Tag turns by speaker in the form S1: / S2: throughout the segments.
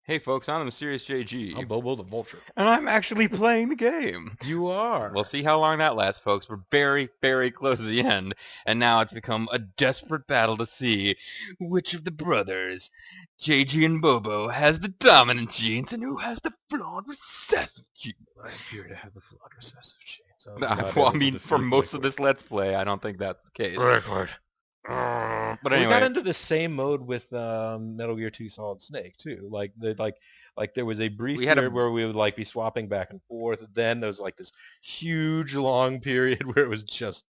S1: Hey folks, I'm the Mysterious JG.
S2: I'm Bobo the Vulture.
S1: And I'm actually playing the game.
S2: You are.
S1: We'll see how long that lasts, folks. We're very, very close to the end. And now it's become a desperate battle to see which of the brothers, JG and Bobo, has the dominant genes and who has the flawed recessive genes.
S2: I appear to have the flawed recessive genes.
S1: Well, I mean, for most of this Let's Play, I don't think that's the case.
S2: Record.
S1: But
S2: We
S1: anyway.
S2: got into the same mode with Metal Gear 2 Solid Snake too. Like there was a brief period where we would like be swapping back and forth. Then there was like this huge long period where it was just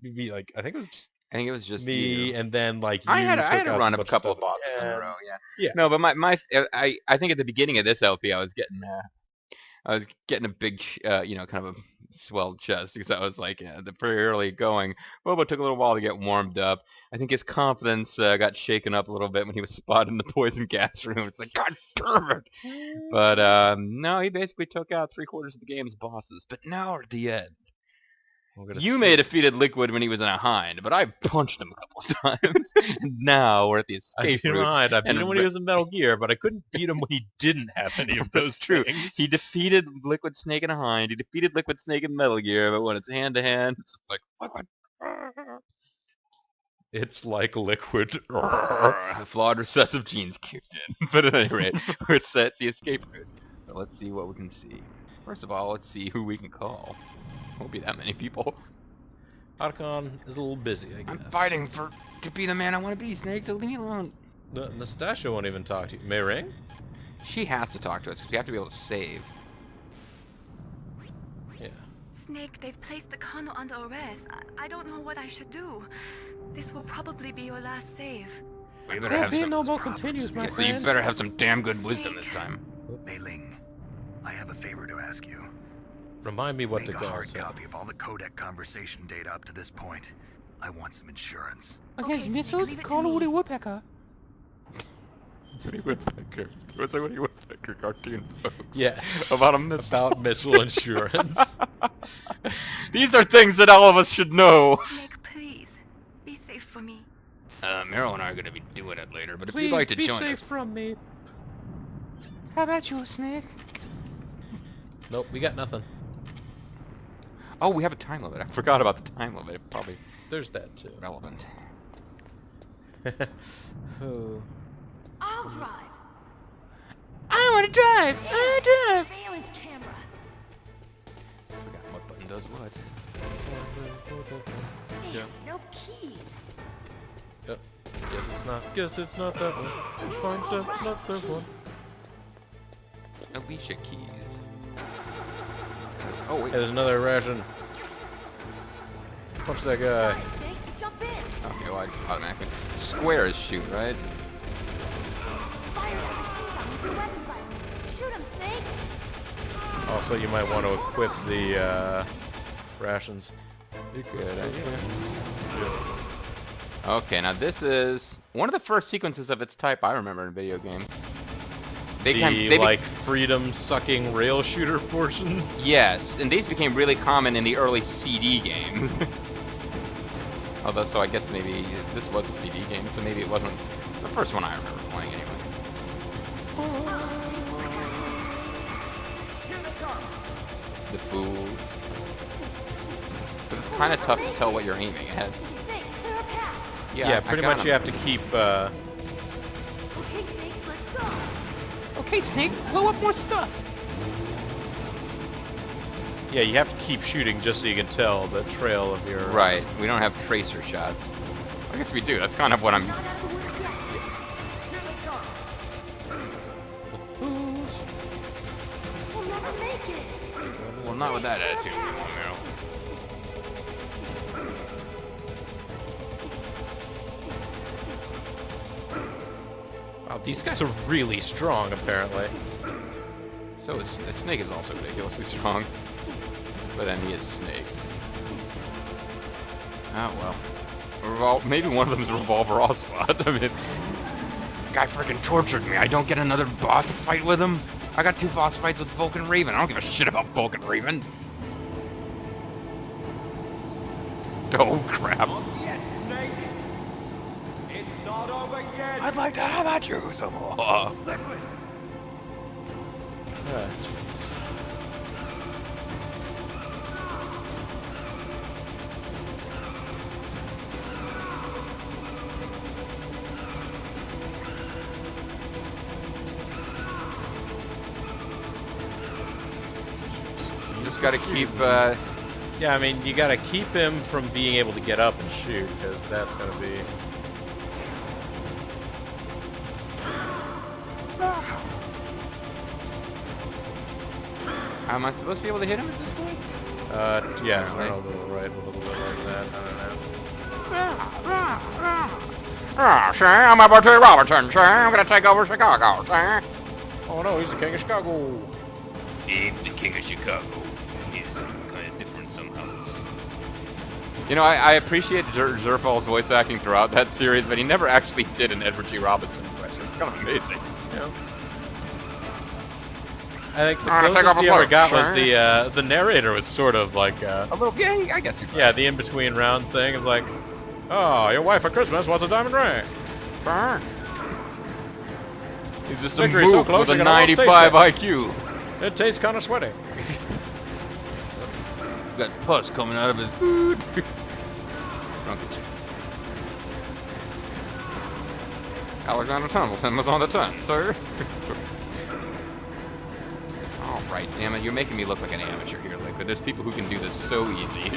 S2: me. Like I think it was just me, and then like
S1: I had to run up a couple of bosses in a row. Yeah. No, but I think at the beginning of this LP I was getting a big kind of a swelled chest because I was like pretty early going. Bobo took a little while to get warmed up. I think his confidence got shaken up a little bit when he was spotted in the poison gas room. It's like, God damn it! But no, he basically took out 3/4 of the game's bosses. But now we're at the end. You may have defeated Liquid when he was in a hind, but I punched him a couple of times. And now we're at the escape route.
S2: I beat him when he was in Metal Gear, but I couldn't beat him when he didn't have any of those
S1: true.
S2: things.
S1: He defeated Liquid Snake in a hind. He defeated Liquid Snake in Metal Gear, but when it's hand-to-hand, it's like, Liquid.
S2: It's like Liquid.
S1: The flawed recessive genes kicked in. But at any rate, we're set the escape route. So let's see what we can see. First of all, let's see who we can call. Won't be that many people.
S2: Otacon is a little busy, I guess.
S1: I'm fighting to be the man I want to be, Snake, so leave me alone.
S2: Nastasha won't even talk to you. Meryl?
S1: She has to talk to us, because we have to be able to save.
S2: Yeah.
S3: Snake, they've placed the canon under arrest. I don't know what I should do. This will probably be your last save.
S1: We better have some...
S2: no continues, my
S1: friend. So you better have some damn good wisdom this time.
S4: Mei Ling, I have a favor to ask you.
S2: Remind me what
S4: Make
S2: to
S4: a
S2: go.
S4: hard copy of all the codec conversation data up to this point. I want some insurance.
S3: Okay, Mitchell, call Woody
S1: Woodpecker. Woody Woodpecker. What's a Woody Woodpecker cartoon, folks?
S2: Yeah.
S1: About
S2: Mitchell Insurance.
S1: These are things that all of us should know.
S3: Snake, please. Be safe for me.
S1: Meryl and I are going to be doing it later, but
S2: please,
S1: if you'd like to
S2: be
S1: join
S2: safe
S1: us...
S2: from me.
S1: How about you, Snake?
S2: Nope, we got nothing.
S1: Oh, we have a time limit. I forgot about the time limit. Probably
S2: there's that too.
S1: Relevant.
S2: Oh.
S3: I'll drive.
S1: I want to drive. I drive.
S3: Surveillance camera.
S1: I forgot what button does what.
S3: Damn, no keys.
S2: Yep. Guess it's not that one. Find not that one.
S1: Alicia keys. Oh wait.
S2: There's another ration. Punch that guy.
S3: Right, Snake, jump in.
S1: Okay, well I just automatically... Square is shoot, right?
S3: Fire that machine gun with your weapon button. Shoot him, Snake.
S2: Also, you might want to equip the rations.
S1: You could, yeah. Okay, now this is one of the first sequences of its type I remember in video games.
S2: They freedom-sucking rail shooter portion?
S1: Yes, and these became really common in the early CD games. Although, so I guess maybe this was a CD game, so maybe it wasn't the first one I remember playing anyway. The fool. But it's kind of tough to tell what you're aiming at.
S3: Snake, clear a path.
S2: Yeah, pretty much you have to keep,
S3: Okay, Snake, let's go.
S1: Okay, Snake, blow up more stuff.
S2: Yeah, you have to keep shooting just so you can tell the trail of your...
S1: Right, we don't have tracer shots. I guess we do, that's kind of what I'm...
S3: Not out of the woods yet. We'll never make it.
S1: Well, not with that attitude anymore, Meryl.
S2: Wow, these guys are really strong, apparently.
S1: So the Snake is also ridiculously strong. But then he is Snake. Oh well. Maybe one of them is Revolver Oswald. I mean, guy freaking tortured me. I don't get another boss fight with him. I got 2 boss fights with Vulcan Raven. I don't give a shit about Vulcan Raven. Oh crap.
S5: Not yet, Snake. It's not over yet.
S1: I'd like to have at you some more.
S5: Liquid.
S1: Just gotta keep,
S2: Yeah, I mean, you gotta keep him from being able to get up and shoot, because that's gonna be...
S1: Am I supposed to be able to hit him at this point?
S2: Yeah, a little right, a little bit like that,
S1: Sir, I'm about to Robertson, sir. I'm gonna take over Chicago, sir.
S2: Oh no, he's the king of Chicago.
S1: He's the king of Chicago. He's kind of different somehow. You know, I appreciate Zerfall's voice acting throughout that series, but he never actually did an Edward G. Robinson impression. It's kind of amazing.
S2: Yeah. I think the closest he ever got was the narrator was sort of like
S1: a little, yeah, I guess.
S2: Yeah, the in-between round thing is like, oh, your wife for Christmas wants a diamond ring.
S1: Burn. He's just a
S2: Victory so
S1: moof
S2: close,
S1: with a 95 IQ.
S2: It tastes kind of sweaty.
S1: Got pus coming out of his food. Alexander Templeton was on the 10, sir. Alright, damn it, you're making me look like an amateur here, Liquid. There's people who can do this so easy.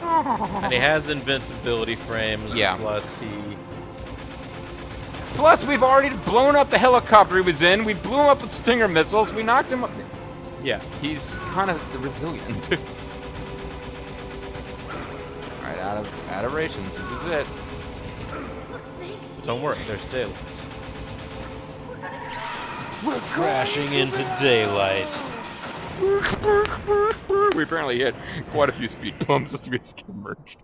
S2: And he has invincibility frames,
S1: yeah.
S2: Plus
S1: we've already blown up the helicopter he was in, we blew him up with Stinger missiles, we knocked him up...
S2: Yeah.
S1: He's kind of resilient. Alright, out of rations, this is it.
S2: Don't worry, there's daylight. We're crashing into daylight.
S1: We apparently hit quite a few speed bumps as we get merged.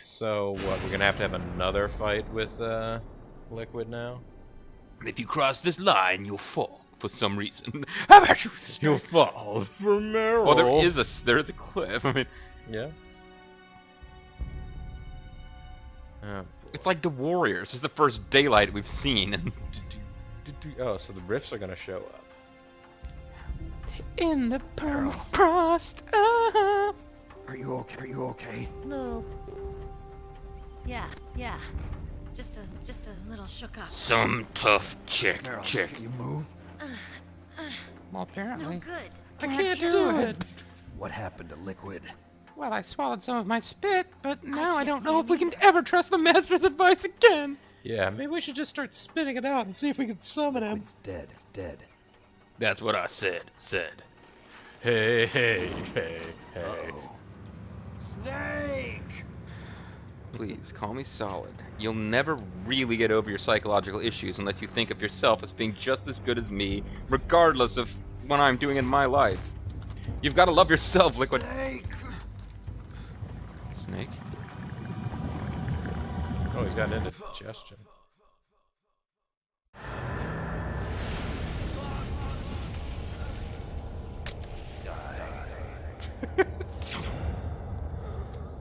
S2: So what, we're gonna have another fight with Liquid now?
S1: If you cross this line, you'll fall for some reason. How about you?
S2: You'll fall for Meryl.
S1: Well, there is a cliff. I mean,
S2: yeah. Oh,
S1: it's like the Warriors. This is the first daylight we've seen.
S2: Oh, so the riffs are gonna show up.
S1: In the permafrost.
S4: Are you okay? Are you okay?
S2: No.
S3: Yeah. Just a little shook up.
S1: Some tough chick.
S4: Meryl, can you move?
S1: Well, apparently.
S3: It's no good.
S1: I can't do it.
S4: What happened to Liquid?
S1: Well, I swallowed some of my spit, but now I don't know if we can ever trust the Master's advice again.
S2: Yeah, maybe we should just start spitting it out and see if we can summon him.
S4: It's dead. Dead.
S1: That's what I said.
S2: Hey.
S4: Uh-oh. Snake!
S1: Please, call me solid. You'll never really get over your psychological issues unless you think of yourself as being just as good as me, regardless of what I'm doing in my life. You've got to love yourself, Liquid. Snake?
S2: Oh, he's got an indigestion.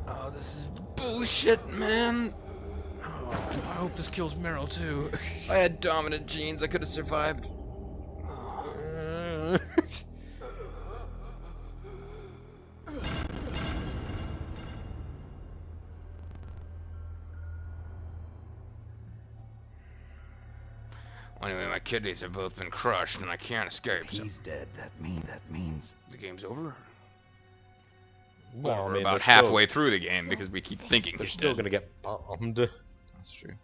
S1: Oh, this is bullshit, man.
S2: Oh, I hope this kills Meryl, too.
S1: I had dominant genes. I could have survived. Anyway, my kidneys have both been crushed, and I can't escape.
S4: He's dead. That means
S1: The game's over?
S2: Well,
S1: we're about halfway through the game because we keep thinking
S2: they're still gonna get bombed. That's
S1: true.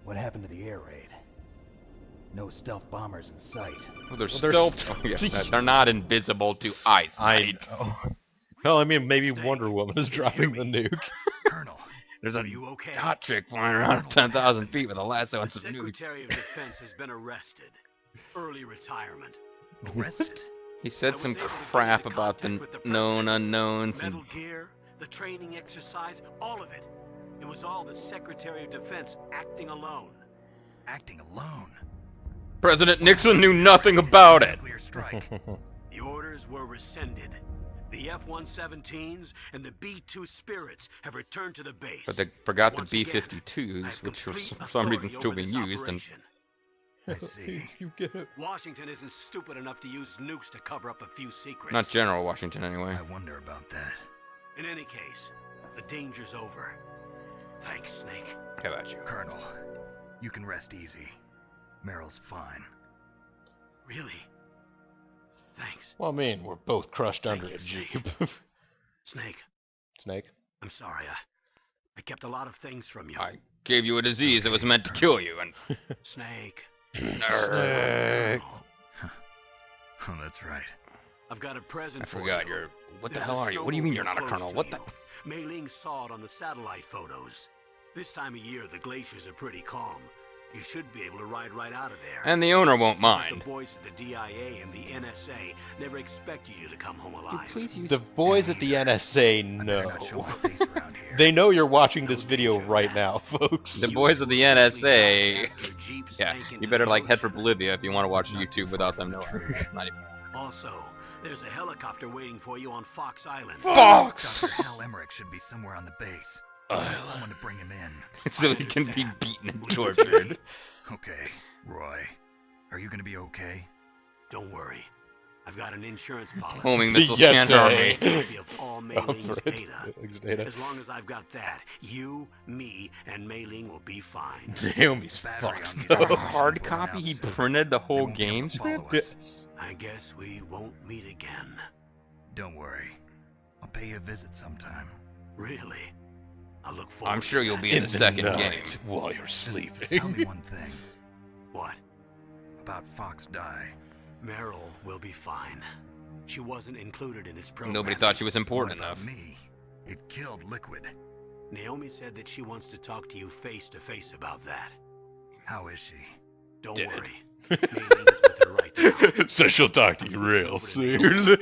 S4: What happened to the air raid? No stealth bombers in sight.
S1: Well, they're stealth. They're not invisible to eyesight.
S2: I know. Well, I mean, maybe Wonder Woman is dropping the nuke.
S4: Colonel,
S1: there's
S4: are you okay?
S1: hot chick flying around at 10,000 feet with a lasso and some nukes.
S5: The Secretary of Defense has been arrested. Early retirement.
S4: Arrested?
S1: He said some crap about the known unknowns.
S5: Metal Gear, the training exercise, all of it. It was all the Secretary of Defense acting alone.
S4: Acting alone?
S1: President Nixon knew nothing about it.
S4: Clear strike.
S5: The orders were rescinded. The F-117s and the B-2 Spirits have returned to the base.
S1: But they forgot the
S5: Once again,
S1: B-52s, which for
S5: complete
S1: some reason
S5: authority
S1: still
S5: over
S1: being
S5: this
S1: used, and
S5: operation.
S4: I see.
S2: You get it.
S5: Washington isn't stupid enough to use nukes to cover up a few secrets.
S1: not General Washington anyway.
S4: I wonder about that.
S5: In any case, the danger's over. Thanks, Snake.
S1: How about you?
S4: Colonel, you can rest easy. Meryl's fine.
S5: Really? Thanks.
S2: Well, I mean, we're both crushed
S5: Thank
S2: under
S5: you,
S2: a
S5: Snake.
S2: jeep.
S5: Snake,
S2: Snake?
S5: I'm sorry. I kept a lot of things from you.
S1: I gave you a disease that was meant to kill you, and...
S5: Snake.
S2: Snake.
S4: Oh, that's right.
S5: I've got a present
S1: I
S5: for
S1: forgot
S5: you.
S1: you're... What the
S5: There's
S1: hell
S5: a
S1: are you? What do you mean you're not a
S5: snowmobile
S1: colonel?
S5: close
S1: What
S5: to
S1: the...
S5: you. Mei Ling saw it on the satellite photos. This time of year, the glaciers are pretty calm. You should be able to ride right out of there.
S1: And the owner won't
S5: But
S1: mind.
S5: the boys at the DIA and the NSA never expected you to come home alive.
S1: Please use...
S2: The boys at the NSA
S4: I better
S2: know.
S4: not show my face around here.
S2: They know you're watching this video right now, folks.
S1: The boys of the NSA... Yeah, you better like head for Bolivia if you want to watch YouTube without them knowing. Not even...
S5: Also, there's a helicopter waiting for you on Fox Island.
S1: Fox!
S4: Dr. Hal Emmerich should be somewhere on the base. I need someone to bring him in.
S1: So he can be beaten and tortured.
S4: Okay, Roy. Are you gonna be okay?
S5: Don't worry. I've got an insurance policy.
S1: Homing missiles
S2: Yes,
S1: can't harm me.
S5: Copy of all Mei Ling's
S2: Alfred.
S5: data.
S2: Ling's data.
S5: As long as I've got that, you, me, and Mei Ling will be fine.
S2: Naomi's
S4: Battery on
S2: fucked.
S4: these
S1: The
S4: operations
S1: hard
S4: will
S1: copy?
S4: run
S1: He
S4: out soon.
S1: printed the whole
S4: They won't be able
S1: game
S4: to follow
S1: script?
S4: us.
S5: I guess we won't meet again.
S4: Don't worry. I'll pay you a visit sometime.
S5: Really? I look forward
S1: I'm sure
S5: to
S1: you'll
S5: that.
S1: be in the second
S2: night
S1: game.
S2: while you're
S4: Just
S2: sleeping.
S4: tell me one thing
S5: What?
S4: about Fox Die.
S5: Meryl will be fine. She wasn't included in its program.
S1: Nobody thought she was important
S4: What about
S1: enough.
S4: me? It killed Liquid.
S5: Naomi said that she wants to talk to you face to face about that.
S4: How is she?
S5: Don't
S1: Dead.
S5: worry. Mei Ling is with her right now.
S2: So she'll talk to you real soon.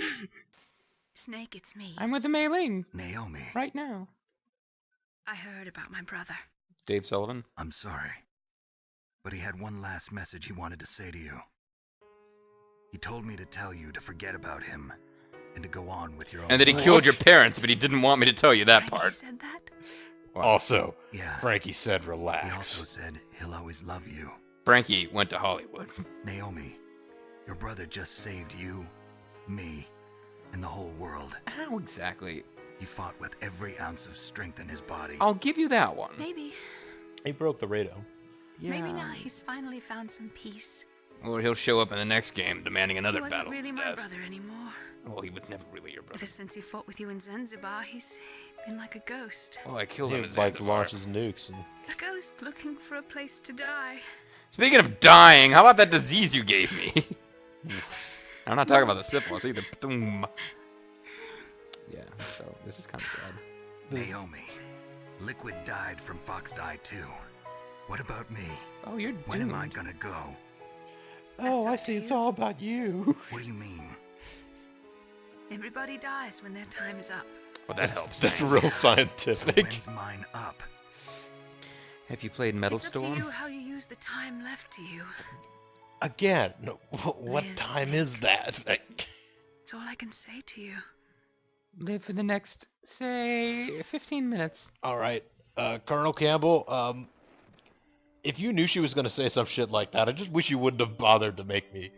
S3: Snake, it's me.
S1: I'm with the Mei Ling
S4: Naomi.
S1: right now.
S3: I heard about my brother.
S1: Dave Sullivan?
S4: I'm sorry. But he had one last message he wanted to say to you. He told me to tell you to forget about him and to go on with your own
S1: And that he
S4: life.
S1: killed your parents, but he didn't want me to tell you that
S3: Frankie
S1: part.
S3: said that?
S2: Also,
S4: Yeah.
S2: Frankie said
S4: He
S2: relax.
S4: also said he'll always love you.
S1: Frankie went to Hollywood.
S4: Naomi, your brother just saved you, me, and the whole world.
S1: How exactly?
S4: He fought with every ounce of strength in his body.
S1: I'll give you that one.
S3: Maybe.
S2: He broke the radar.
S3: Maybe now he's finally found some peace.
S1: Or he'll show up in the next game demanding
S3: He
S1: another
S3: wasn't
S1: battle.
S3: really
S1: to
S3: my
S1: death.
S3: brother anymore.
S1: Well, he was never really your brother.
S3: Ever since he fought with you in Zanzibar, he's been like a ghost.
S1: Oh, I killed
S2: He
S1: him. in
S2: like
S1: Zanzibar.
S2: launches nukes and
S3: A ghost looking for a place to die.
S1: Speaking of dying, how about that disease you gave me? I'm not talking about the syphilis either. Boom. Yeah, so this is kind of sad.
S4: Naomi, Liquid died from Fox Die too. What about me?
S1: Oh, you're
S4: When am I
S1: doomed.
S4: gonna go?
S2: oh, I
S3: up to
S2: see. It's
S3: you.
S2: all about you.
S4: What do you mean?
S3: Everybody dies when their time is up.
S1: Well, that helps.
S2: That's
S1: things.
S2: real
S4: So
S2: scientific.
S4: when's mine up?
S1: Have you played Metal
S3: It's up to
S1: Storm?
S3: you how you use the time left to you.
S2: Again, no, what
S3: Liz,
S2: time is that?
S3: It's all I can say to you.
S1: Live for the next, say, 15 minutes.
S2: All right, Colonel Campbell. If you knew she was going to say some shit like that, I just wish you wouldn't have bothered to make me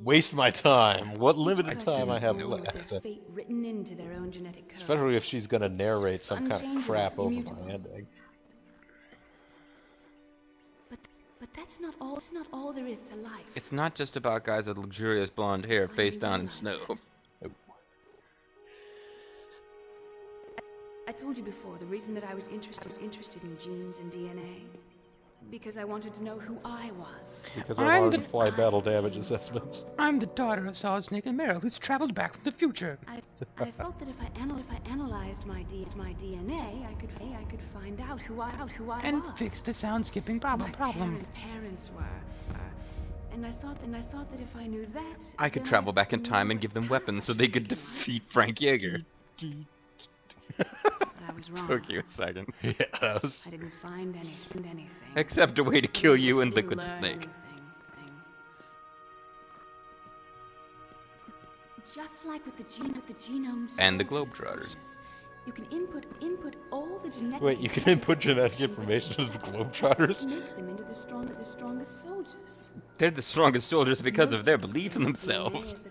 S2: waste my time. What limited time I have left.
S6: Their fate written into their own genetic code.
S2: Especially if she's going to narrate some kind of
S6: Unchangeable,
S2: crap over
S6: immutable.
S2: my ending.
S6: But that's not all. It's not all there is to life.
S1: It's not just about guys with luxurious blonde hair face down in snow.
S6: I told you before the reason that I was interested in genes and DNA, because I wanted to know who I was.
S2: Because
S1: I'm
S2: I wanted
S1: the-
S2: to fly battle damage assessments.
S1: I'm the daughter of Solid Snake and Meryl, who's traveled back from the future.
S6: I thought that if I analyzed my DNA, I could find out who I
S1: And
S6: was.
S1: fix the sound skipping
S6: Who
S1: problem.
S6: my parents were. And I thought that if I knew that,
S1: I could
S6: then
S1: travel back in
S6: knew
S1: time and
S6: what
S1: give them
S6: path
S1: weapons
S6: I
S1: so
S6: should
S1: they could
S6: take in life.
S1: defeat Frank Yeager.
S6: But I was wrong.
S1: Took you a second.
S2: Yes.
S6: I didn't find anything.
S1: Except a way to kill you and
S6: I didn't
S1: Liquid
S6: learn
S1: Snake.
S6: anything. Just like with the genome
S1: And the
S6: soldiers.
S1: Globetrotters.
S6: You can input all the genetic.
S2: Wait, you can input genetic information to the Globetrotters?
S6: Make them into the strongest soldiers.
S1: They're the strongest soldiers because of their belief in themselves.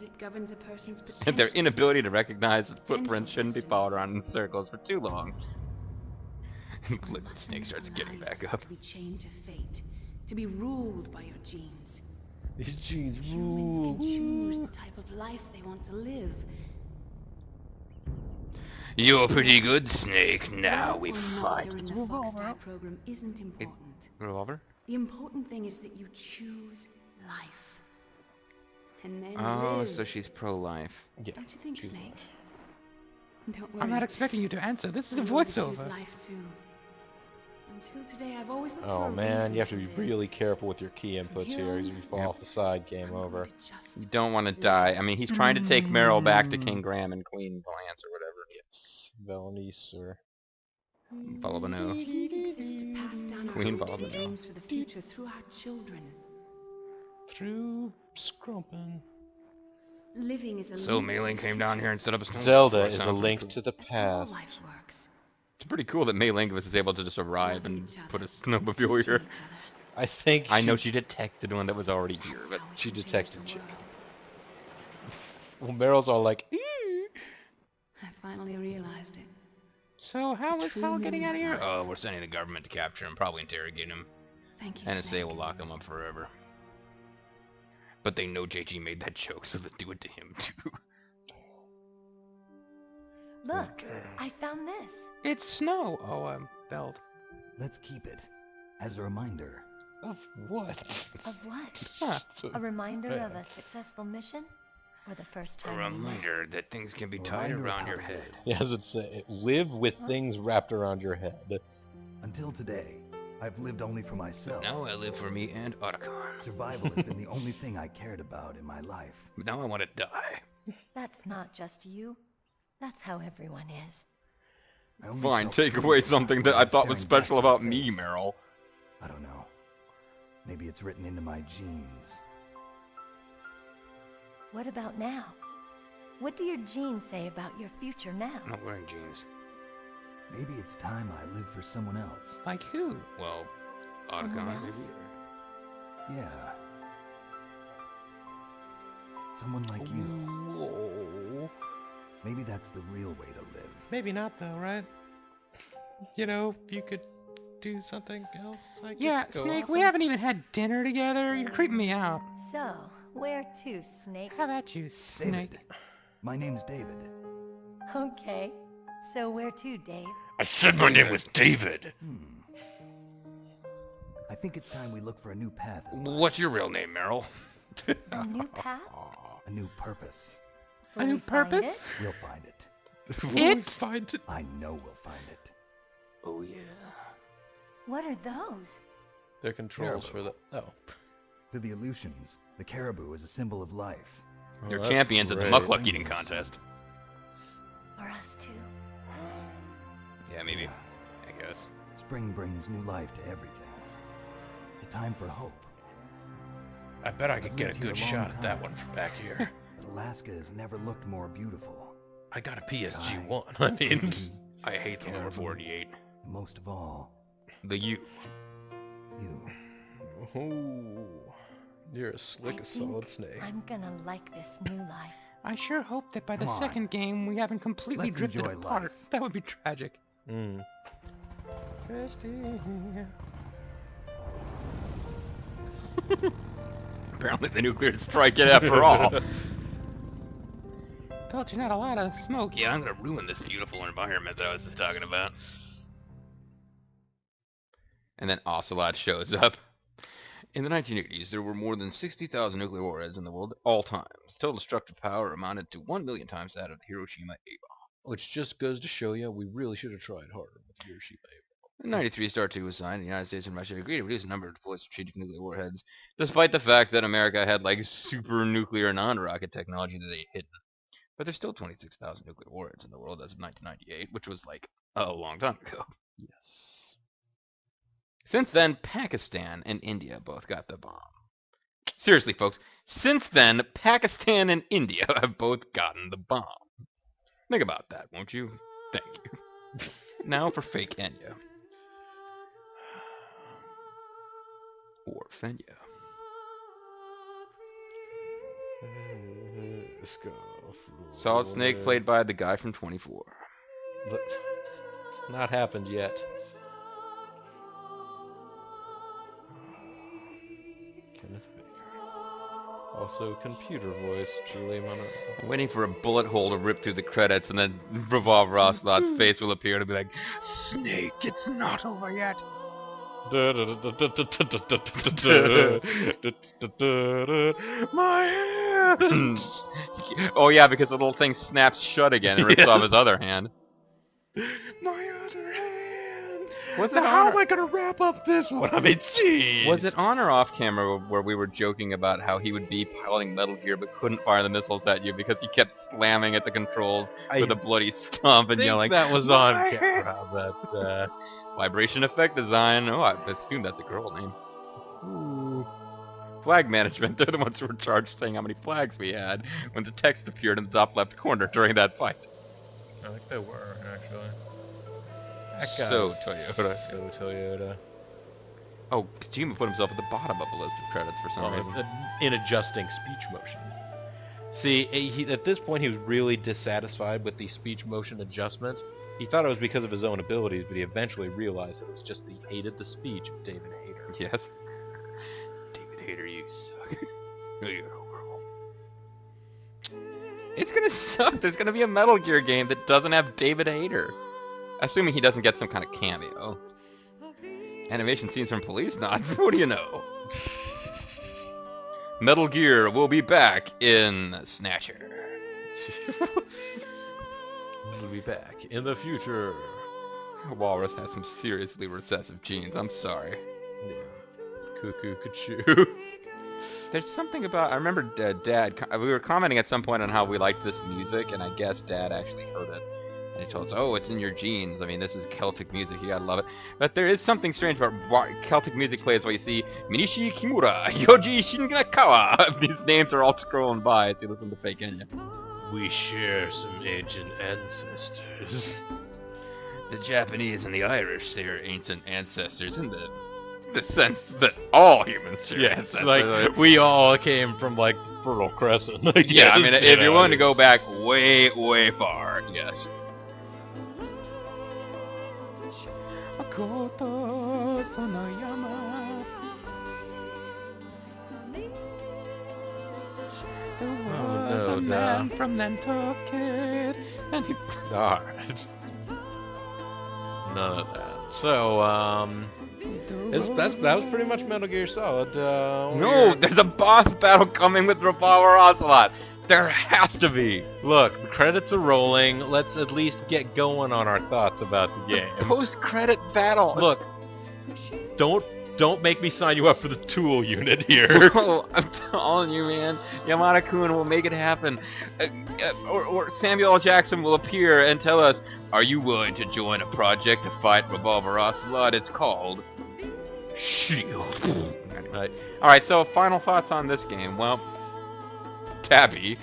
S1: And their inability to recognize that footprints shouldn't be followed around in circles for too long. Snake starts getting back up.
S6: To be chained to fate, to be ruled by your genes.
S2: These genes
S6: Humans
S2: rule.
S6: can choose the type of life they want to live.
S1: You're pretty good, Snake. Now we fight.
S6: The Foxdie program isn't important.
S1: Revolver?
S6: The important thing is that you choose life. And then
S1: Oh,
S6: live.
S1: so she's pro-life.
S2: Yeah.
S6: Don't you think, Snake? Don't worry.
S1: I'm not expecting you to answer. This is a
S6: I want to choose
S1: voiceover.
S6: life too. Until today, I've always looked for
S2: Oh
S6: a
S2: man,
S6: reason
S2: you have to be
S6: live.
S2: really careful with your key inputs
S6: here
S2: here.
S6: on,
S2: If you fall off the side, game
S6: I'm
S2: over.
S6: going to just
S1: You don't want to die. I mean, he's trying to take Meryl back to King Graham and Queen Valiance or whatever.
S2: Valenice or...
S1: Balabano.
S6: Genes exist to pass down our
S1: Queen
S6: hopes and
S1: Balabano.
S6: dreams for the future through our children.
S2: Through Scrumpin.
S6: Living is a
S1: So
S6: link to
S1: Mei Ling
S6: the
S1: came down
S6: future.
S1: here and set up a snowball
S2: Zelda
S1: fort.
S2: is a
S1: Sounds
S2: link
S1: pretty
S2: to the
S6: That's how
S2: past.
S6: life works.
S1: It's pretty cool that Mei Ling was able to just arrive
S6: Loving
S1: and
S6: each other,
S1: put a snowmobile here.
S6: teaching each other.
S2: I think
S1: I know she detected one that was already here,
S6: That's
S1: but
S6: how we
S2: she
S6: can change
S2: detected
S6: the
S2: you.
S6: world.
S2: Well, Meryl's all like, "Eee."
S6: I finally realized it.
S1: So how is
S6: True
S1: Hal getting out of here?
S6: meaning of
S1: Oh,
S6: life.
S1: we're sending the government to capture him, probably interrogate him.
S6: Thank you,
S1: NSA
S6: Snake.
S1: will lock him up forever. But they know JG made that joke, so they'll do it to him too.
S7: Look, I found this.
S1: It's snow! Oh, belt.
S4: Let's keep it as a reminder.
S2: Of what?
S7: Of what?
S1: Huh.
S7: A reminder of a successful mission? Or the first
S1: A
S7: time we met?
S1: reminder that things can be
S4: A
S1: tied
S4: reminder of
S1: around
S4: how
S1: your
S4: to
S1: head.
S4: live.
S2: Yeah, as it say, live with things wrapped around your head.
S4: Until today, I've lived only for myself.
S1: Now I live for me and Otacon.
S4: Survival has been the only thing I cared about in my life.
S1: But now I want to die.
S7: That's not just you. That's how everyone is.
S4: I only
S1: Fine,
S4: felt
S1: take
S4: true
S1: away something that I
S4: when
S1: thought was
S4: staring back
S1: special
S4: in the
S1: about me,
S4: face.
S1: Meryl.
S4: I don't know. Maybe it's written into my genes.
S7: What about now? What do your genes say about your future now?
S1: I'm not wearing jeans.
S4: Maybe it's time I live for someone else.
S1: Like who? Well,
S7: Someone
S1: Otacon, maybe.
S7: else?
S4: Yeah. Someone like you.
S2: Whoa.
S4: Maybe that's the real way to live.
S2: Maybe not though, right? You know, you could do something else. I could
S1: Yeah,
S2: go
S1: Snake,
S2: off
S1: we
S2: and-
S1: haven't even had dinner together. You're creeping me out.
S7: So, where to, Snake?
S1: How about you, Snake?
S4: David. My name's David.
S7: Okay. So where to, Dave?
S1: I said my name was David.
S4: I think it's time we look for a new path. in life.
S1: What's your real name, Meryl?
S7: A new path?
S4: A new purpose.
S7: Will
S1: new
S7: we find
S1: purpose?
S7: it?
S4: We'll find it.
S1: It?
S2: Find it.
S4: I know we'll find it.
S1: Oh, yeah.
S7: What are those?
S2: They're controls for the... Oh.
S4: To the Aleutians, the caribou is a symbol of life.
S1: They're
S2: Oh, that's
S1: champions at the
S2: great.
S1: muckluck eating contest.
S7: For us too?
S1: Yeah, maybe. I guess.
S4: Spring brings new life to everything. It's a time for hope.
S2: I bet I could
S4: I've
S2: get a
S4: lived here
S2: good
S4: a long
S2: shot at that
S4: time.
S2: one from back here.
S4: But Alaska has never looked more beautiful.
S2: I got a PSG
S4: Sky,
S2: one. I mean,
S4: sea,
S1: I hate the number
S4: caribou,
S1: 48.
S4: and most of all,
S1: The U.
S4: you.
S2: ooh, you're as slick
S7: I
S2: as solid
S7: think
S2: snake.
S7: I'm gonna like this new life.
S1: I sure hope that by
S4: Come
S1: the
S4: on.
S1: second game we haven't completely
S4: Let's
S1: drifted
S4: enjoy
S1: apart.
S4: life.
S1: That would be tragic.
S2: Mm.
S1: Apparently the nuclear strike it after all. Belching out a lot of smoke. Yeah, I'm gonna ruin this beautiful environment that I was just talking about. And then Ocelot shows up. In the 1980s, there were more than 60,000 nuclear warheads in the world at all times. Total destructive power amounted to 1 million times that of the Hiroshima A-bomb.
S2: Which just goes to show you, we really should have tried harder with Hiroshima.
S1: In 93, START 2 was signed, and the United States and Russia agreed to reduce the number of deployed strategic nuclear warheads, despite the fact that America had, like, super nuclear non-rocket technology that they hidden. But there's still 26,000 nuclear warheads in the world as of 1998, which was, like, a long time ago.
S2: Yes.
S1: Since then, Pakistan and India both got the bomb. Seriously, folks, since then, Pakistan and India have both gotten the bomb. Think about that, won't you? Thank you. Now for fake Enya. Or Fenya. Solid Snake played by the guy from 24.
S2: But it's not happened yet. Kenneth Baker. Also computer voice, Julie Monroe.
S1: I'm waiting for a bullet hole to rip through the credits, and then Revolver Ocelot's face will appear to be like, Snake, it's not over yet. My hand! Oh yeah, because the little thing snaps shut again and rips off his other hand. My other hand!
S2: How am I going to wrap up this one? I mean, geez!
S1: Was it on or off camera where we were joking about how he would be piloting Metal Gear but couldn't fire the missiles at you because he kept slamming at the controls with a bloody stomp and yelling,
S2: that was on camera, but...
S1: Vibration effect design. Oh, I assume that's a girl name. Ooh. Flag management. They're the ones who were charged saying how many flags we had when the text appeared in the top left corner during that fight.
S2: I think they were, actually.
S1: So Toyota.
S2: So Toyota.
S1: Oh, Kojima put himself at the bottom of the list of credits for some reason.
S2: In adjusting speech motion. See, at this point he was really dissatisfied with the speech motion adjustment. He thought it was because of his own abilities, but he eventually realized it was just that he hated the speech of David Hayter.
S1: Yes. David Hayter, you suck. You're horrible. It's gonna suck. There's gonna be a Metal Gear game that doesn't have David Hayter. Assuming he doesn't get some kind of cameo. Animation scenes from Police Knots? What do you know? Metal Gear will be back in Snatcher.
S2: We'll be back in the future.
S1: Walrus has some seriously recessive genes. I'm sorry.
S2: Yeah. Cuckoo, cuckoo.
S1: There's something about... I remember Dad... We were commenting at some point on how we liked this music, and I guess Dad actually heard it. And he told us, oh, it's in your genes. I mean, this is Celtic music. You gotta love it. But there is something strange about Celtic music plays where you see Minishi Kimura, Yoji Shinakawa. These names are all scrolling by as you listen to fake Enya.
S2: We share some ancient ancestors.
S1: The Japanese and the Irish share ancient ancestors in the sense that all humans share ancestors.
S2: Like, we all came from, like, Fertile Crescent.
S1: Yeah, I mean, if you're willing to go back way, way far, yes. Makoto Sonoyama. There was a man from Nantucket, and he...
S2: Alright. None of that. So, that was pretty much Metal Gear Solid.
S1: No, there's a boss battle coming with Revolver Ocelot. There has to be.
S2: Look, the credits are rolling. Let's at least get going on our thoughts about the game.
S1: Post-credit battle.
S2: Look, don't make me sign you up for the Tool unit here.
S1: Oh, I'm telling you, man. Yamada-kun will make it happen. Or Samuel L. Jackson will appear and tell us, are you willing to join a project to fight Revolver Ocelot? It's called Shield. Alright, so final thoughts on this game. Well, Tabby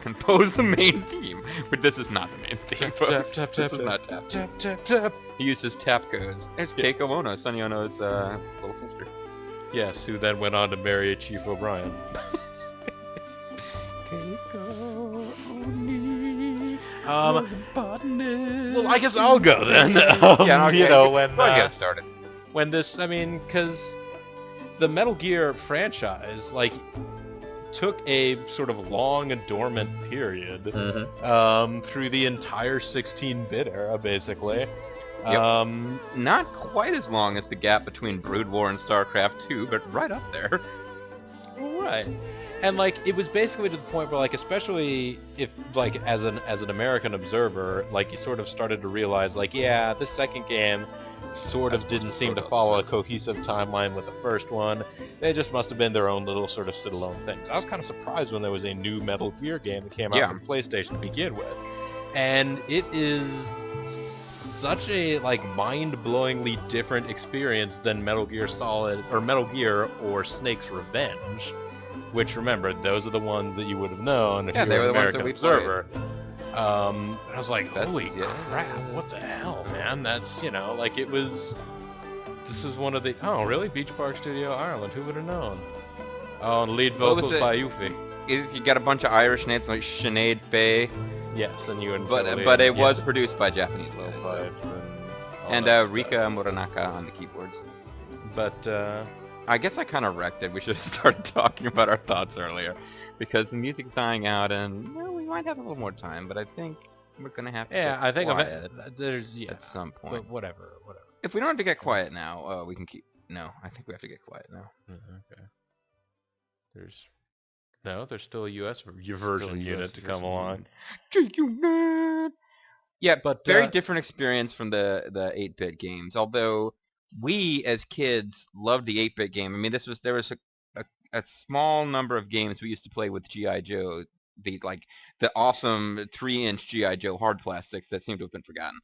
S1: composed the main theme, but this is not the main theme. This is not tap.
S2: Tap, tap, tap.
S1: He uses tap codes. There's Keiko Ono, Sonny Ono's little sister.
S2: Yes, who then went on to marry Chief O'Brien.
S1: Keiko Oni.
S2: Well, I guess I'll go then.
S1: You know, when get started.
S2: When this, I mean, because the Metal Gear franchise, like, took a sort of long and dormant period through the entire 16-bit era, basically.
S1: Yep. Not quite as long as the gap between Brood War and StarCraft 2, but right up there.
S2: Right. And, like, it was basically to the point where, like, especially if, like, as an American observer, like, you sort of started to realize, like, yeah, this second game sort of didn't seem to follow a cohesive timeline with the first one. They just must have been their own little sort of sit-alone things. I was kind of surprised when there was a new Metal Gear game that came out on PlayStation to begin with. And it is such a, like, mind-blowingly different experience than Metal Gear Solid, or Metal Gear or Snake's Revenge. which, remember, those are the ones that you would have known if you
S1: they
S2: were
S1: were
S2: an
S1: the ones that
S2: American
S1: we
S2: Observer. I was like, holy
S1: yeah.
S2: crap, what the hell, man? That's, like it was... This is one of the... Oh, really? Beach Park Studio, Ireland. Who would have known? Oh, and lead vocals by Yuffie.
S1: You got a bunch of Irish names like Sinead Faye.
S2: Yes, and you and
S1: But it was produced by Japanese guys.
S2: Pipes
S1: and Rika Muranaka on the keyboards.
S2: But
S1: I guess I kind of wrecked it. We should have started talking about our thoughts earlier, because the music's dying out, and we might have a little more time. But I think we're gonna have to.
S2: Yeah, I think
S1: quiet
S2: there's
S1: at some point.
S2: But whatever.
S1: If we don't have to get quiet now, we can keep. No, I think we have to get quiet now.
S2: Okay. There's still a U.S. version unit to come along.
S1: Yeah, but very different experience from the 8-bit games. Although we as kids loved the 8-bit game. I mean, there was a small number of games we used to play with G.I. Joe, the awesome 3-inch G.I. Joe hard plastics that seem to have been forgotten.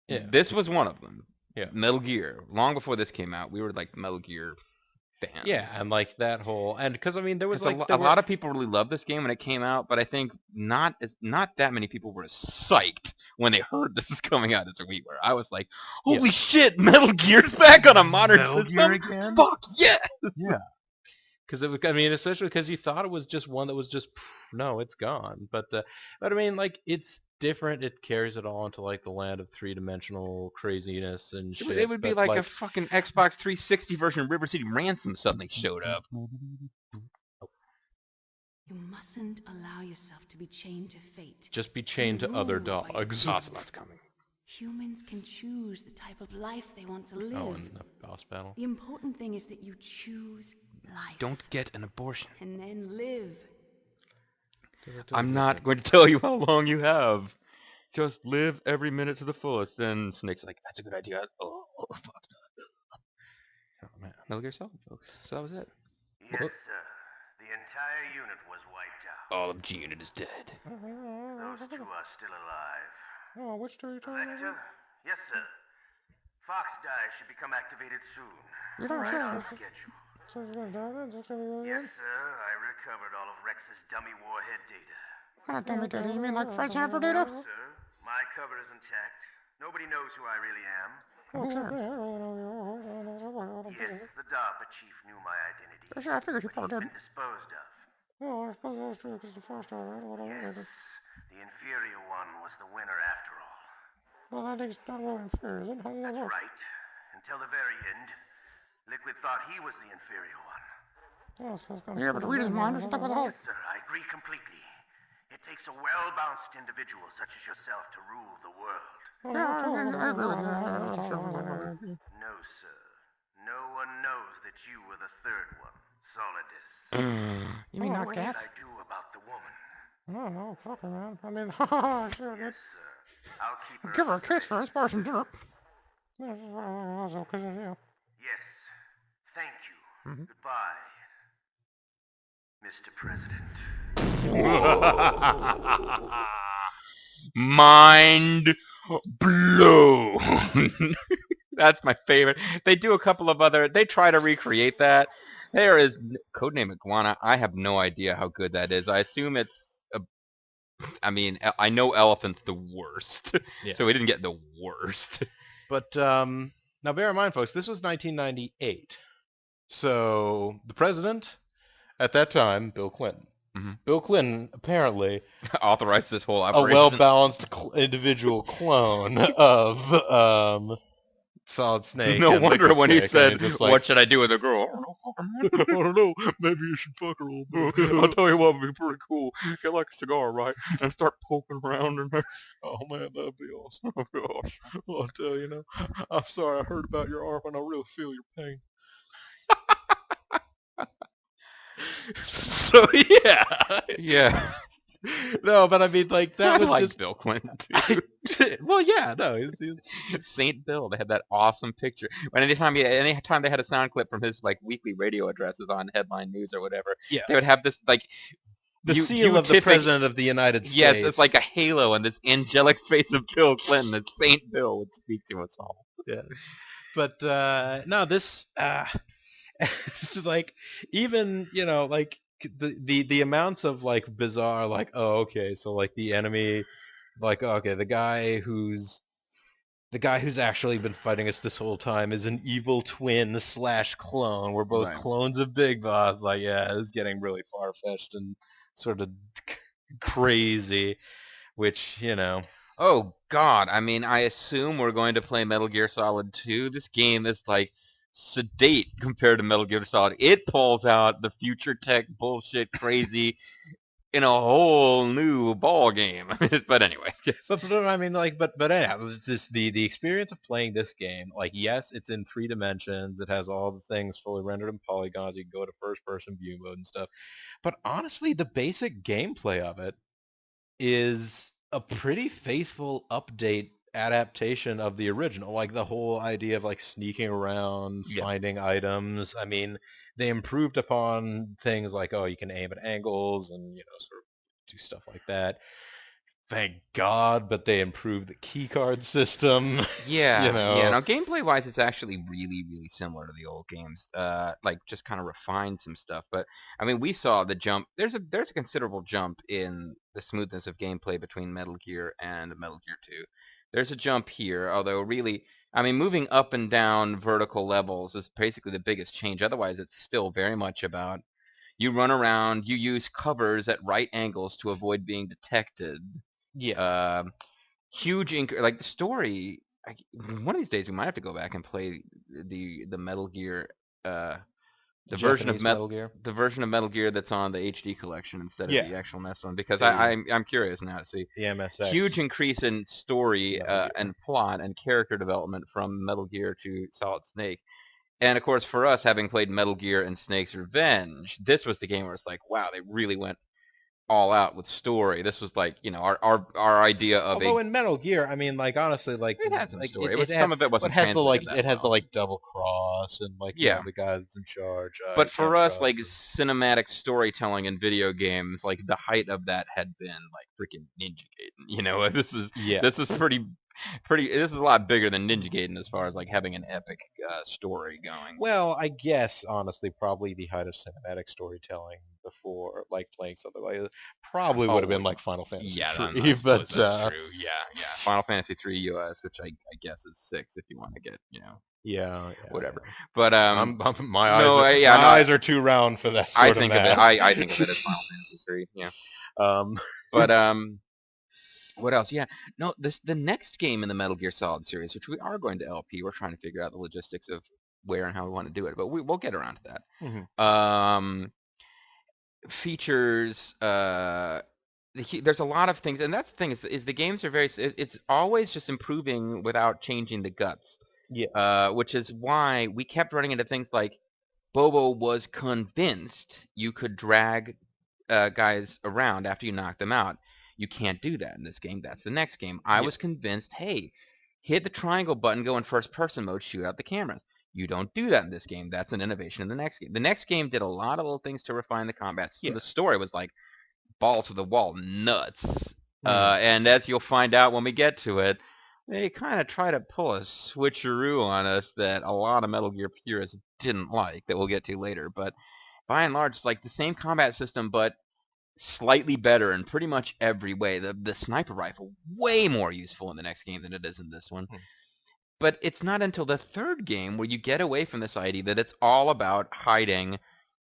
S2: Yeah.
S1: This was one of them.
S2: Yeah.
S1: Metal Gear. Long before this came out, we were like Metal Gear fans.
S2: Yeah, and like that whole, and because I mean there was like
S1: a lot of people really loved this game when it came out, but I think not that many people were psyched when they heard this is coming out as we were. I was like, holy shit, Metal Gear's back on a modern
S2: Metal
S1: system.
S2: Gear again?
S1: Fuck yeah!
S2: Yeah. Because it was, I mean, essentially because you thought it was just one that was just, no, it's gone. But I mean, like, it's different. It carries it all into like the land of three-dimensional craziness and shit.
S1: It would be like a fucking Xbox 360 version of River City Ransom suddenly showed up.
S6: You mustn't allow yourself to be chained to fate.
S2: Just be chained to other dogs.
S1: Ocelot's coming.
S6: Humans can choose the type of life they want to live.
S2: Oh, in the boss battle.
S6: The important thing is that you choose life.
S1: Don't get an abortion.
S6: And then live.
S1: I'm not going to tell you how long you have. Just live every minute to the fullest. And Snake's like, that's a good idea. Oh, fuck. Oh, man. Metal Gear Solid, folks. So that was it.
S8: Yes, sir. The entire unit was wiped out.
S1: All of G Unit is dead.
S8: Those two are still alive.
S2: Oh, which two are you talking
S8: Vector? Yes, sir. Fox Die should become activated soon. Right on schedule. Yes, sir. I recovered all of Rex's dummy warhead data.
S9: What kind of dummy data? You mean like Fred Sanford data?
S8: Yes, sir. My cover is intact. Nobody knows who I really am. Yes, the DARPA chief knew my identity.
S9: Sure, I figured you probably
S8: He's
S9: did.
S8: been disposed of.
S9: Oh, I suppose that's true, because the first time, right?
S8: Yes, the inferior one was the winner after all.
S9: Well, that is not what inferior, then how did that
S8: That's
S9: work?
S8: right. Until the very end, Liquid thought he was the inferior one.
S9: Oh, so yeah, but to read his mind is stuck with the whole...
S8: Yes, sir, I agree completely. It takes a well-balanced individual such as yourself to rule the world.
S9: Yeah, I agree with you.
S8: No, sir. No one knows that you were the third one, Solidus.
S9: You mean not
S8: What
S9: gas?
S8: should I do about the woman?
S9: Oh, no, fuck her, man. I mean, sure,
S8: Yes, sir. I'll keep her.
S9: give her a
S8: safe.
S9: kiss first, first and do it. Yeah.
S8: Yes. Thank you. Goodbye, Mr. President.
S1: Mind blown. That's my favorite. They do a couple of other... They try to recreate that. There is Codename Iguana. I have no idea how good that is. I assume it's... I mean, I know Elephant's the worst.
S2: Yeah.
S1: So we didn't get the worst.
S2: But now bear in mind, folks, this was 1998. So the president at that time, Bill Clinton. Bill Clinton apparently
S1: authorized this whole
S2: a
S1: operation.
S2: well-balanced individual clone of Solid Snake.
S1: No
S2: and
S1: wonder
S2: Liquid
S1: when he
S2: Snake.
S1: said,
S2: And just like,
S1: what should I do with a girl?
S2: I don't know. Maybe you should fuck her a little bit.
S1: I'll tell you what would be pretty cool. Get like a cigar, right? And start poking around in there.
S2: Oh, man, that'd be awesome. Oh, gosh. Well, I'll tell you, I'm sorry I heard about your arm and I really feel your pain.
S1: So, yeah. Yeah.
S2: No, but I mean, like, that was
S1: like
S2: just...
S1: Bill Clinton, too.
S2: Well, yeah, no.
S1: St. Bill, they had that awesome picture. When anytime they had a sound clip from his, like, weekly radio addresses on Headline News or whatever,
S2: yeah,
S1: they would have this, like...
S2: The seal of the President of the United States.
S1: Yes, it's like a halo, and this angelic face of Bill Clinton, and St. Bill would speak to us all.
S2: Yeah. But, no, this... like, even, like, the amounts of like bizarre, like, oh, okay, so like the enemy, like, okay, the guy who's actually been fighting us this whole time is an evil twin / clone. We're both clones of Big Boss. Like, yeah, this is getting really far-fetched and sort of crazy, which, you know.
S1: Oh, God. I mean, I assume we're going to play Metal Gear Solid 2. This game is, like, sedate compared to Metal Gear Solid. It pulls out the future tech bullshit crazy in a whole new ball game. But anyway.
S2: But I mean, like, but yeah, it was just the experience of playing this game. Like, yes, it's in 3 dimensions. It has all the things fully rendered in polygons. You can go to first-person view mode and stuff. But honestly, the basic gameplay of it is a pretty faithful update adaptation of the original. Like, the whole idea of like sneaking around, finding items. I mean, they improved upon things like, oh, you can aim at angles and, you know, sort of do stuff like that. Thank God, but they improved the keycard system.
S1: Yeah,
S2: you know.
S1: Yeah. Now, gameplay-wise, it's actually really, really similar to the old games. Like, just kind of refined some stuff. But I mean, we saw the jump. There's a considerable jump in the smoothness of gameplay between Metal Gear and Metal Gear 2. There's a jump here, although really, I mean, moving up and down vertical levels is basically the biggest change. Otherwise, it's still very much about you run around, you use covers at right angles to avoid being detected.
S2: Yeah.
S1: Huge like the story. One of these days we might have to go back and play the Metal Gear, the version of Metal Gear that's on the HD collection instead of the actual NES one, because I'm curious now to see.
S2: The MSX.
S1: Huge increase in story and plot and character development from Metal Gear to Solid Snake. And of course, for us, having played Metal Gear and Snake's Revenge, this was the game where it's like, wow, they really went all out with story. This was like, you know, our idea of
S2: Although in Metal Gear, I mean, like, honestly, like,
S1: it has like story. Some of it wasn't.
S2: It has the like, it has the like double cross and like, you know, the guy that's in charge.
S1: But for us, like, cinematic storytelling in video games, like the height of that had been like freaking Ninja Gaiden. You know, this is pretty. This is a lot bigger than Ninja Gaiden as far as like having an epic story going.
S2: Well, I guess honestly, probably the height of cinematic storytelling before like playing something like this probably would have been like Final Fantasy.
S1: Yeah,
S2: but
S1: that's true. Yeah. Final Fantasy 3 US, which I guess is 6 if you want to get, you know.
S2: Yeah,
S1: whatever. But
S2: my eyes are too round for that.
S1: I think of it. I think of it as Final Fantasy 3. Yeah. But what else? Yeah. No, the next game in the Metal Gear Solid series, which we are going to LP, we're trying to figure out the logistics of where and how we want to do it, but we'll get around to that.
S2: Mm-hmm.
S1: Features. There's a lot of things, and that's the thing is the games are very. It's always just improving without changing the guts.
S2: Yeah.
S1: Which is why we kept running into things like Bobo was convinced you could drag guys around after you knock them out. You can't do that in this game. That's the next game. I was convinced, hey, hit the triangle button, go in first-person mode, shoot out the cameras. You don't do that in this game. That's an innovation in the next game. The next game did a lot of little things to refine the combat. So the story was like ball to the wall nuts. And as you'll find out when we get to it, they kind of try to pull a switcheroo on us that a lot of Metal Gear purists didn't like, that we'll get to later. But by and large, it's like the same combat system, but slightly better in pretty much every way. The sniper rifle, way more useful in the next game than it is in this one. But it's not until the third game where you get away from this idea that it's all about hiding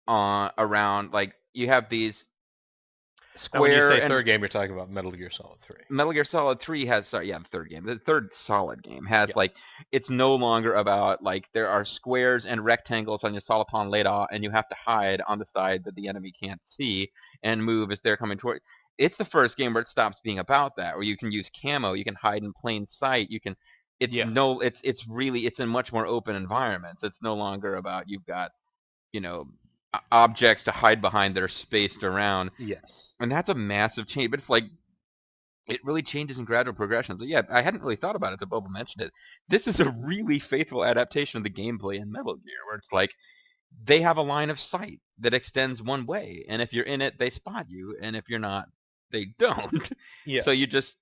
S1: around, like, you have these square...
S2: When you say third game, you're talking about Metal Gear Solid 3.
S1: Metal Gear Solid 3 has, the third game. The third solid game has, like, it's no longer about, like, there are squares and rectangles on your Solipon Leda, and you have to hide on the side that the enemy can't see and move as they're coming toward. It's the first game where it stops being about that, where you can use camo, you can hide in plain sight, you can... It's really, it's in much more open environments. It's no longer about you've got, you know, objects to hide behind that are spaced around.
S2: Yes.
S1: And that's a massive change. But it's like, it really changes in gradual progression. So yeah, I hadn't really thought about it until Boba mentioned it. This is a really faithful adaptation of the gameplay in Metal Gear, where it's like, they have a line of sight that extends one way. And if you're in it, they spot you. And if you're not, they don't.
S2: Yeah.
S1: So you just...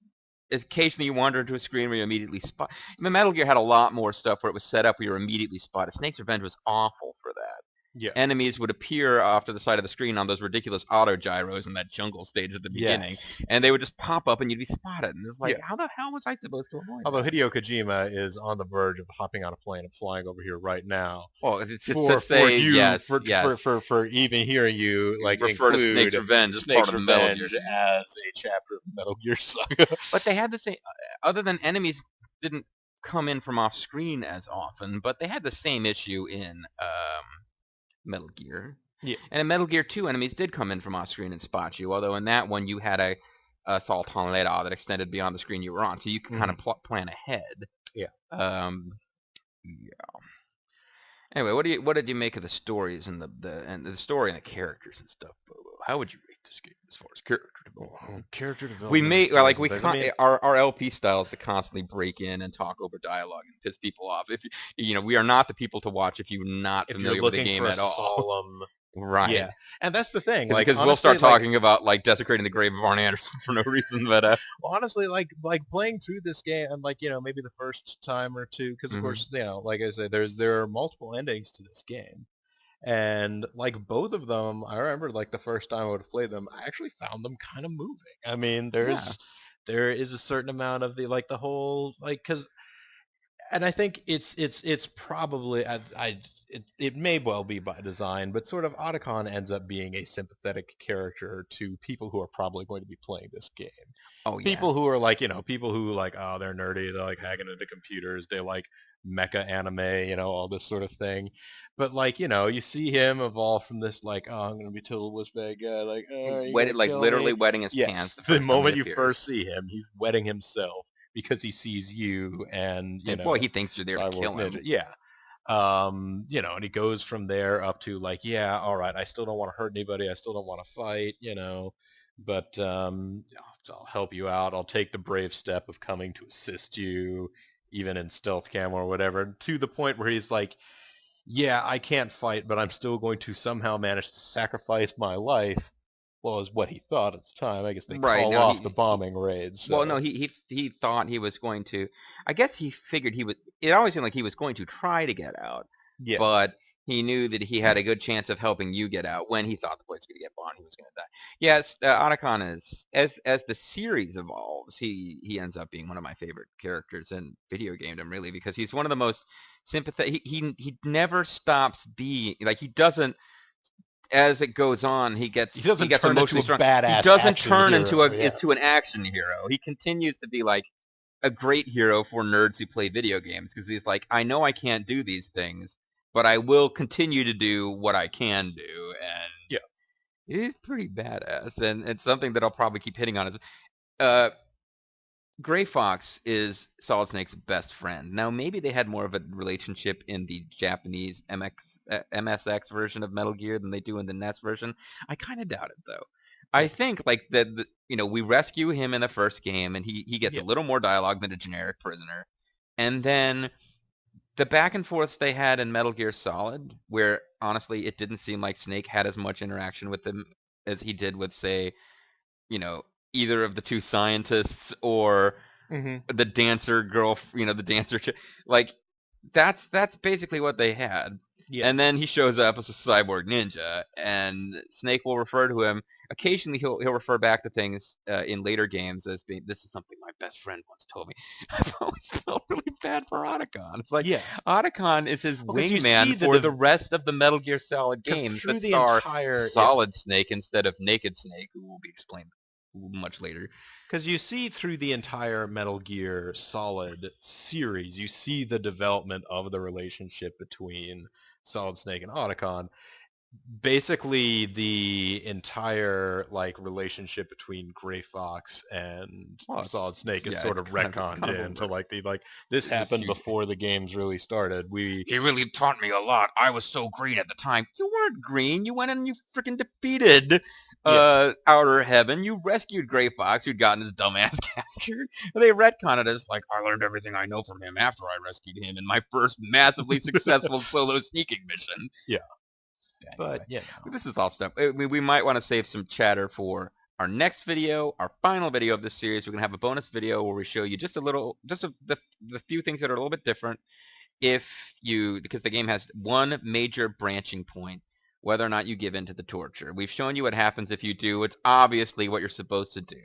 S1: occasionally you wander into a screen where you immediately spot... I mean, Metal Gear had a lot more stuff where it was set up where you were immediately spotted. Snake's Revenge was awful for that. enemies would appear off to the side of the screen on those ridiculous auto gyros in that jungle stage at the beginning, and they would just pop up and you'd be spotted. And it's like, how the hell was I supposed to avoid
S2: Although
S1: that?
S2: Hideo Kojima is on the verge of hopping on a plane and flying over here right now.
S1: Well, it's for you,
S2: for even hearing you like
S1: refer to Snake's Revenge as part of the Metal Gear
S2: as a chapter of Metal Gear Saga.
S1: But they had the same, other than enemies didn't come in from off screen as often, but they had the same issue in Metal Gear.
S2: Yeah.
S1: And in Metal Gear 2, enemies did come in from off screen and spot you, although in that one you had a assault tonelada that extended beyond the screen you were on, so you could kind of plan ahead.
S2: Yeah.
S1: Anyway, what did you make of the stories and the story and the characters and stuff, Bobo? How would you rate this game as far as character development?
S2: Character development.
S1: We made our LP style is to constantly break in and talk over dialogue and piss people off. If we are not the people to watch if you're not familiar with the game at all. Right.
S2: Yeah. And that's the thing.
S1: Like, because we'll start talking about like desecrating the grave of Arn Anderson for no reason, but
S2: well, honestly, like playing through this game, and like maybe the first time or two, because of course like I said, there are multiple endings to this game, and like both of them, I remember like the first time I would play them, I actually found them kind of moving. I mean, there is a certain amount of the whole and I think it's probably it may well be by design, but sort of Otacon ends up being a sympathetic character to people who are probably going to be playing this game.
S1: Oh yeah.
S2: People who are like people who like they're nerdy, they're like hacking into computers, they like mecha anime, all this sort of thing. But like you see him evolve from this like I'm gonna be total wussbag guy
S1: literally wetting his pants.
S2: The moment you first see him, he's wetting himself because he sees you and
S1: boy, he thinks you're there to kill him.
S2: Yeah. And he goes from there up to like, yeah, all right, I still don't want to hurt anybody, I still don't want to fight, but I'll help you out. I'll take the brave step of coming to assist you, even in stealth cam or whatever, to the point where he's like, yeah, I can't fight, but I'm still going to somehow manage to sacrifice my life. Well, is what he thought at the time. I guess they call off the bombing raids. So.
S1: Well, no, he thought he was going to. I guess he figured he was. It always seemed like he was going to try to get out.
S2: Yeah.
S1: But he knew that he had a good chance of helping you get out. When he thought the place was going to get bombed, he was going to die. Yes, Otacon is as the series evolves, he ends up being one of my favorite characters in video gamedom, really, because he's one of the most sympathetic. He never stops being like he doesn't. As it goes on, he gets emotionally strong. He doesn't turn into an action hero. He continues to be like a great hero for nerds who play video games because he's like, I know I can't do these things, but I will continue to do what I can do, and he's pretty badass, and it's something that I'll probably keep hitting on. Is Gray Fox is Solid Snake's best friend. Now, maybe they had more of a relationship in the Japanese MSX version of Metal Gear than they do in the NES version. I kind of doubt it, though. I think like that, we rescue him in the first game, and he gets a little more dialogue than a generic prisoner, and then the back and forths they had in Metal Gear Solid, where honestly it didn't seem like Snake had as much interaction with them as he did with, say, either of the two scientists or the dancer girl, the dancer chick. Like that's basically what they had. Yeah. And then he shows up as a cyborg ninja, and Snake will refer to him. Occasionally, he'll refer back to things in later games as being, this is something my best friend once told me. I've always felt really bad for Otacon. It's like, Otacon is his wingman for the rest of the Metal Gear Solid games that star Solid Snake instead of Naked Snake, who will be explained much later.
S2: Because you see through the entire Metal Gear Solid series, you see the development of the relationship between Solid Snake and Otacon. Basically, the entire relationship between Gray Fox and Solid Snake is sort of retconned into this happened before the games really started.
S1: He really taught me a lot. I was so green at the time. You weren't green. You went and you freaking defeated Outer Heaven. You rescued Gray Fox, who'd gotten his dumbass captured. And they retconned it as I learned everything I know from him after I rescued him in my first massively successful solo sneaking mission.
S2: Yeah.
S1: But this is all stuff. We might want to save some chatter for our next video, our final video of this series. We're gonna have a bonus video where we show you just the few things that are a little bit different. Because the game has one major branching point whether or not you give in to the torture. We've shown you what happens if you do. It's obviously what you're supposed to do,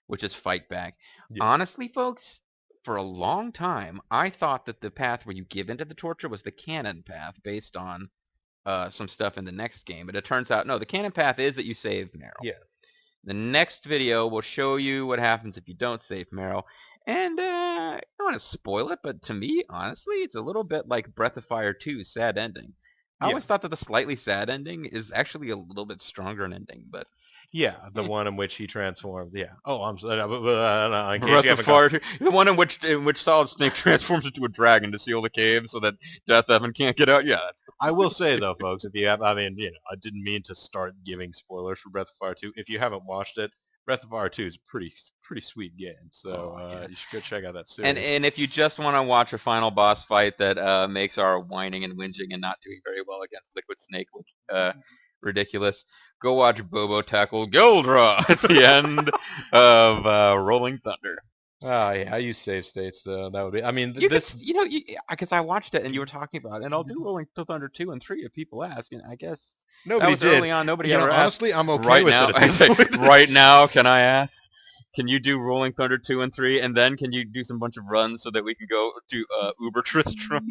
S1: which is fight back. Yeah. Honestly, folks, for a long time, I thought that the path where you give in to the torture was the canon path based on some stuff in the next game. But it turns out, no, the canon path is that you save Meryl.
S2: Yeah.
S1: The next video will show you what happens if you don't save Meryl. And I don't want to spoil it, but to me, honestly, it's a little bit like Breath of Fire 2's sad ending. I always thought that the slightly sad ending is actually a little bit stronger an ending, but...
S2: Yeah, the one in which he transforms. Yeah. Oh, I'm sorry.
S1: Breath of Fire 2. The one in which Solid Snake transforms into a dragon to seal the cave so that Death Evan can't get out. Yeah.
S2: I will say though, folks, if you have, I mean, I didn't mean to start giving spoilers for Breath of Fire 2. If you haven't watched it, Breath of Fire 2 is a pretty sweet game. So you should go check out that series.
S1: And if you just want to watch a final boss fight that makes our whining and whinging and not doing very well against Liquid Snake look ridiculous, go watch Bobo tackle Gildra at the end of Rolling Thunder.
S2: Oh, yeah, I use save states, though. That would be... I mean,
S1: because I watched it, and you were talking about it, and I'll do Rolling Thunder 2 and 3 if people ask, and I guess
S2: nobody did.
S1: Early on, nobody ever asked.
S2: Honestly, I'm okay
S1: right
S2: with
S1: now,
S2: it.
S1: Right now, can I ask? Can you do Rolling Thunder 2 and 3, and then can you do some bunch of runs so that we can go to Uber Tristram?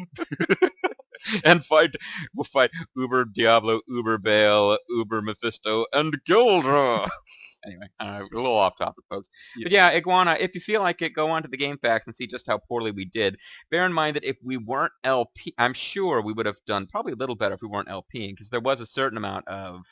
S1: And we'll fight Uber Diablo, Uber Baal, Uber Mephisto, and Gildra. Anyway, a little off topic, folks. Yeah. But yeah, Iguana, if you feel like it, go on to the Game Facts and see just how poorly we did. Bear in mind that if we weren't LP, I'm sure we would have done probably a little better if we weren't LPing, because there was a certain amount of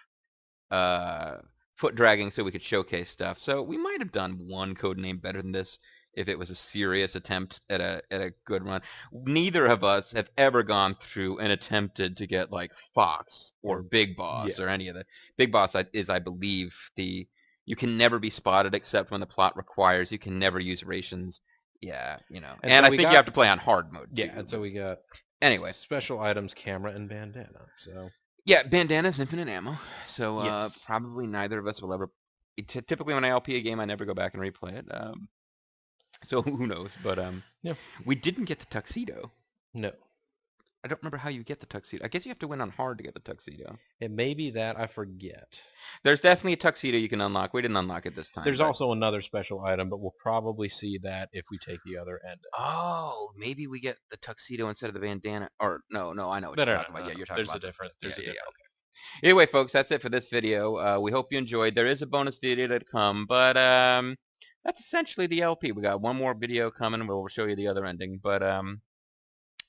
S1: foot dragging so we could showcase stuff. So we might have done one codename better than this if it was a serious attempt at a good run. Neither of us have ever gone through and attempted to get like Fox or Big Boss or any of the Big Boss is, I believe, you can never be spotted except when the plot requires. You can never use rations. Yeah, And so I think you have to play on hard mode.
S2: Yeah, and so we got special items, camera, and bandana. So
S1: yeah, bandana's infinite ammo. So probably neither of us will ever. Typically, when I LP a game, I never go back and replay it. So who knows? But we didn't get the tuxedo.
S2: No.
S1: I don't remember how you get the tuxedo. I guess you have to win on hard to get the tuxedo.
S2: It may be that. I forget.
S1: There's definitely a tuxedo you can unlock. We didn't unlock it this time.
S2: There's also another special item, but we'll probably see that if we take the other end.
S1: Oh, maybe we get the tuxedo instead of the bandana. Or, no, I know what you're talking about. Yeah, you're talking about.
S2: There's a difference.
S1: Okay. Anyway, folks, that's it for this video. We hope you enjoyed. There is a bonus video to come, but that's essentially the LP. We got one more video coming. We'll show you the other ending, but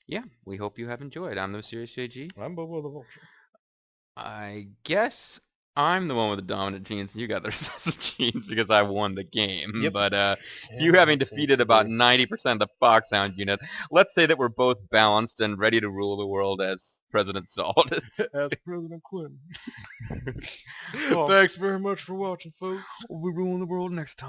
S1: yeah, we hope you have enjoyed. I'm the Mysterious JG.
S2: I'm Bobo the Vulture.
S1: I guess I'm the one with the dominant genes, and you got the recessive genes because I won the game. Yep. But you having defeated about 90% of the Foxhound unit, let's say that we're both balanced and ready to rule the world as President Salt.
S2: As President Clinton. Thanks very much for watching, folks.
S1: We'll be ruling the world next time.